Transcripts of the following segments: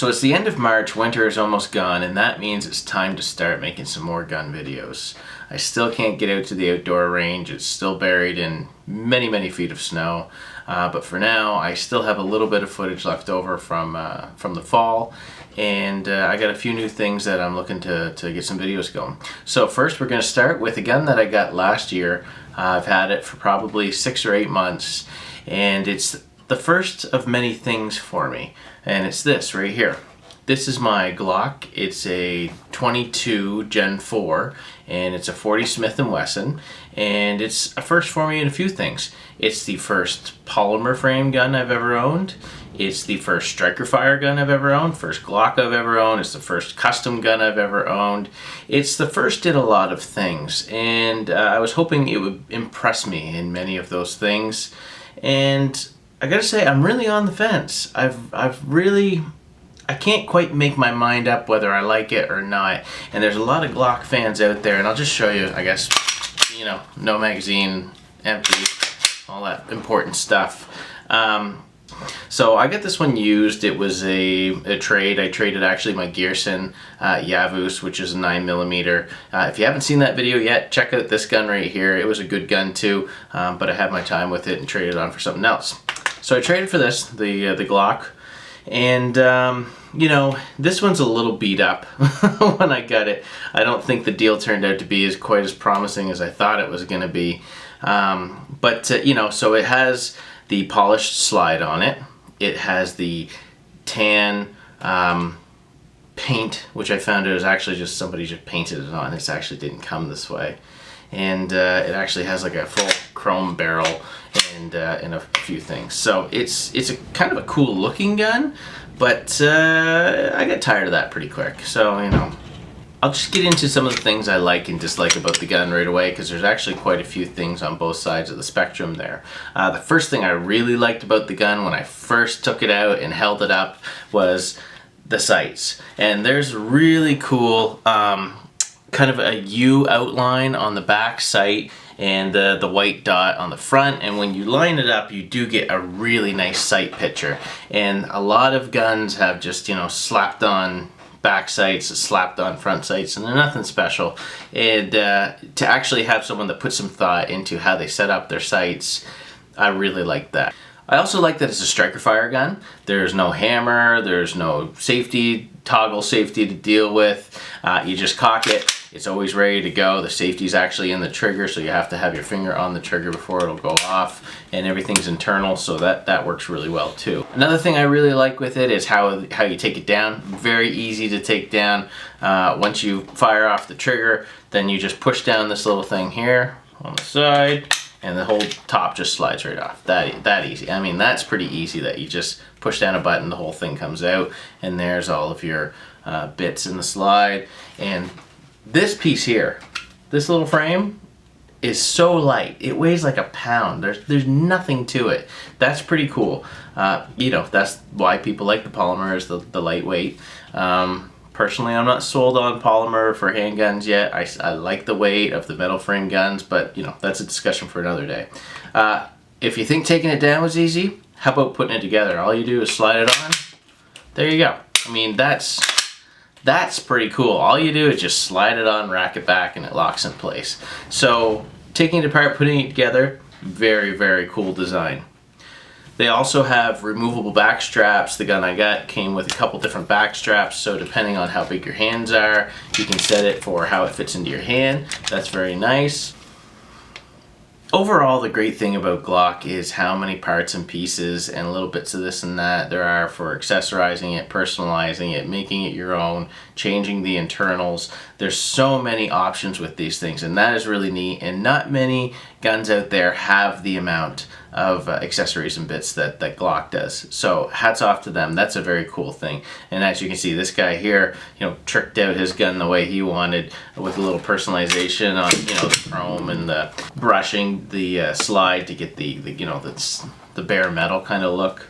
So it's the end of March, winter is almost gone, and that means it's time to start making some more gun videos. I still can't get out to the outdoor range. It's still buried in many, many feet of snow. But for now, I still have a little bit of footage left over from the fall, and I got a few new things that I'm looking to get some videos going. So first, we're going to start with a gun that I got last year. I've had it for probably 6 or 8 months, and it's the first of many things for me, and it's this right here. This is my Glock. It's a 22 Gen 4, and it's a 40 Smith & Wesson, and it's a first for me in a few things. It's the first polymer frame gun I've ever owned. It's the first striker fire gun I've ever owned, first Glock I've ever owned. It's the first custom gun I've ever owned. It's the first in a lot of things, and I was hoping it would impress me in many of those things. And I gotta say, I'm really on the fence. I can't quite make my mind up whether I like it or not. And there's a lot of Glock fans out there, and I'll just show you, I guess, you know, no magazine, empty, all that important stuff. So I got this one used. It was a trade. I traded actually my Gearson Yavuz, which is a 9mm. If you haven't seen that video yet, check out this gun right here. It was a good gun too, but I had my time with it and traded on for something else. So I traded for this, the Glock, and you know, this one's a little beat up when I got it. I don't think the deal turned out to be quite as promising as I thought it was going to be. You know, so it has the polished slide on it. It has the tan paint, which I found it was actually just somebody just painted it on. It actually didn't come this way. And it actually has like a full chrome barrel and a few things. So it's a kind of a cool looking gun, but I got tired of that pretty quick. So, you know, I'll just get into some of the things I like and dislike about the gun right away, because there's actually quite a few things on both sides of the spectrum there. The first thing I really liked about the gun when I first took it out and held it up was the sights. And there's really cool kind of a U outline on the back sight and the white dot on the front, and when you line it up you do get a really nice sight picture. And a lot of guns have just, you know, slapped on back sights, slapped on front sights, and they're nothing special. And to actually have someone that puts some thought into how they set up their sights, I really like that. I also like that it's a striker fire gun. There's no hammer, there's no toggle safety to deal with. You just cock it, it's always ready to go. The safety's actually in the trigger, so you have to have your finger on the trigger before it'll go off, and everything's internal, so that works really well too. Another thing I really like with it is how you take it down. Very easy to take down. Once you fire off the trigger, then you just push down this little thing here on the side, and the whole top just slides right off. That easy. I mean, that's pretty easy, that you just push down a button, the whole thing comes out, and there's all of your bits in the slide. And this piece here, this little frame, is so light. It weighs like a pound. There's nothing to it. That's pretty cool. You know, that's why people like the polymer, is the lightweight. Personally, I'm not sold on polymer for handguns yet. I like the weight of the metal frame guns, but you know, that's a discussion for another day. If you think taking it down was easy, how about putting it together? All you do is slide it on. There you go. I mean, that's pretty cool. All you do is just slide it on, rack it back, and it locks in place. So taking it apart, putting it together, very, very cool design. They also have removable back straps. The gun I got came with a couple different back straps, so depending on how big your hands are, you can set it for how it fits into your hand. That's very nice. Overall, the great thing about Glock is how many parts and pieces and little bits of this and that there are for accessorizing it, personalizing it, making it your own, changing the internals. There's so many options with these things, and that is really neat, and not many guns out there have the amount of accessories and bits that Glock does. So hats off to them. That's a very cool thing. And as you can see, this guy here, you know, tricked out his gun the way he wanted, with a little personalization on, you know, the chrome and the brushing the slide to get the you know, the bare metal kind of look.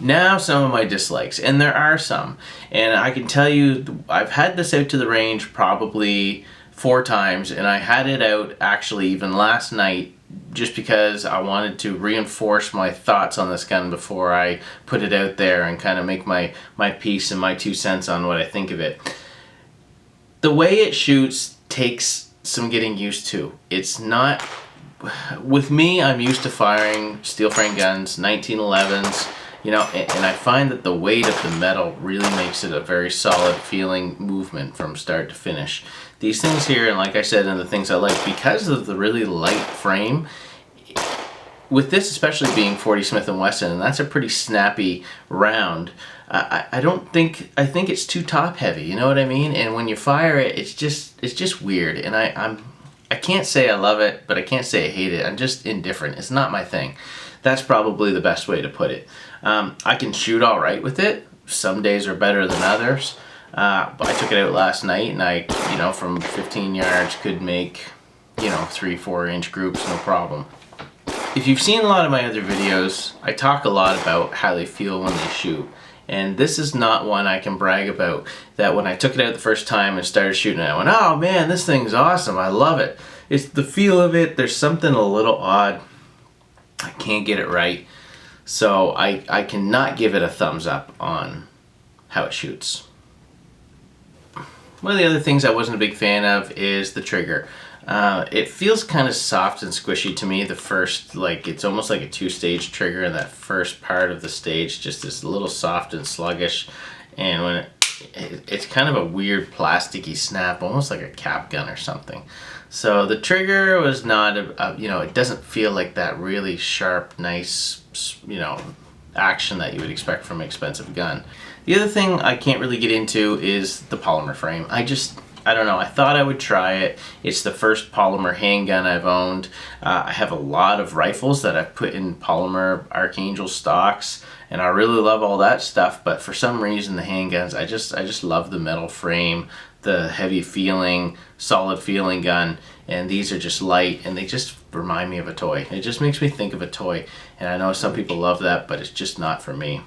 Now some of my dislikes, and there are some, and I can tell you I've had this out to the range probably 4 times, and I had it out actually even last night just because I wanted to reinforce my thoughts on this gun before I put it out there and kind of make my piece and my 2 cents on what I think of it. The way it shoots takes some getting used to. It's not, with me, I'm used to firing steel frame guns, 1911s, you know, and I find that the weight of the metal really makes it a very solid feeling movement from start to finish. These things here, and like I said, and the things I like, because of the really light frame, with this especially being 40 Smith & Wesson, and that's a pretty snappy round, I think it's too top heavy, you know what I mean? And when you fire it, it's just weird, and I can't say I love it, but I can't say I hate it. I'm just indifferent. It's not my thing. That's probably the best way to put it. I can shoot all right with it. Some days are better than others. But I took it out last night, and I, you know, from 15 yards could make, you know, 3-4 inch groups, no problem. If you've seen a lot of my other videos, I talk a lot about how they feel when they shoot. And this is not one I can brag about, that when I took it out the first time and started shooting it, I went, oh man, this thing's awesome, I love it. It's the feel of it, there's something a little odd. I can't get it right. So I cannot give it a thumbs up on how it shoots. One of the other things I wasn't a big fan of is the trigger. It feels kind of soft and squishy to me. The first, like, it's almost like a 2-stage trigger, and that first part of the stage just is a little soft and sluggish. And when it's kind of a weird plasticky snap, almost like a cap gun or something. So the trigger was not, you know, it doesn't feel like that really sharp, nice, you know, action that you would expect from an expensive gun. The other thing I can't really get into is the polymer frame. I don't know, I thought I would try it. It's the first polymer handgun I've owned. I have a lot of rifles that I've put in polymer Archangel stocks, and I really love all that stuff, but for some reason the handguns, I just love the metal frame, the heavy feeling, solid feeling gun, and these are just light, and they just remind me of a toy. It just makes me think of a toy, and I know some people love that, but it's just not for me.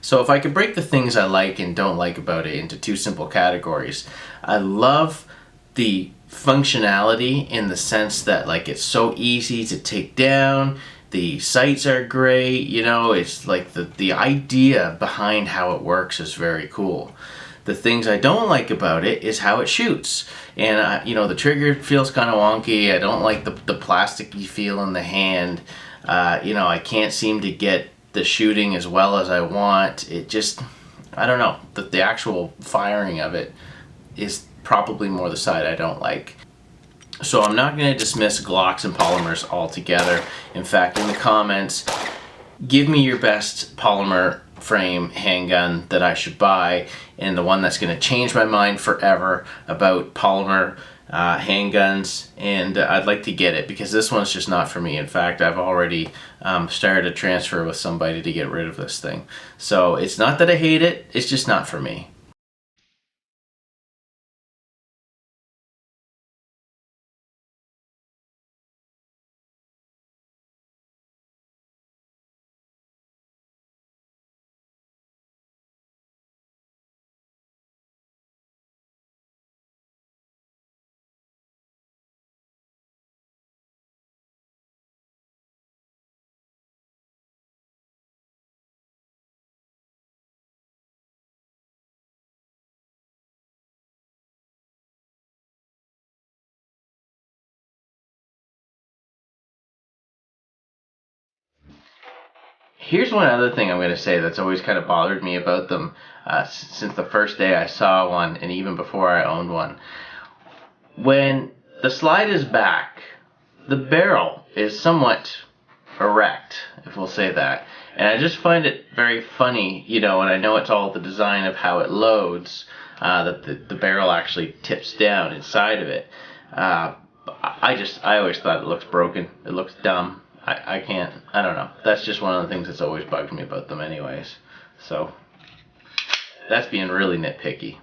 So if I could break the things I like and don't like about it into 2 simple categories, I love the functionality in the sense that, like, it's so easy to take down, the sights are great, you know, it's like the idea behind how it works is very cool. The things I don't like about it is how it shoots. And, you know, the trigger feels kind of wonky. I don't like the plasticky feel in the hand. You know, I can't seem to get the shooting as well as I want. It just, I don't know, the actual firing of it is probably more the side I don't like. So I'm not going to dismiss Glocks and polymers altogether. In fact, in the comments, give me your best polymer frame handgun that I should buy, and the one that's going to change my mind forever about polymer handguns, and I'd like to get it, because this one's just not for me. In fact, I've already started a transfer with somebody to get rid of this thing. So it's not that I hate it, it's just not for me. Here's one other thing I'm going to say that's always kind of bothered me about them since the first day I saw one, and even before I owned one. When the slide is back, the barrel is somewhat erect, if we'll say that. And I just find it very funny, you know, and I know it's all the design of how it loads, that the barrel actually tips down inside of it. I always thought it looks broken. It looks dumb. I don't know. That's just one of the things that's always bugged me about them anyways. So, that's being really nitpicky.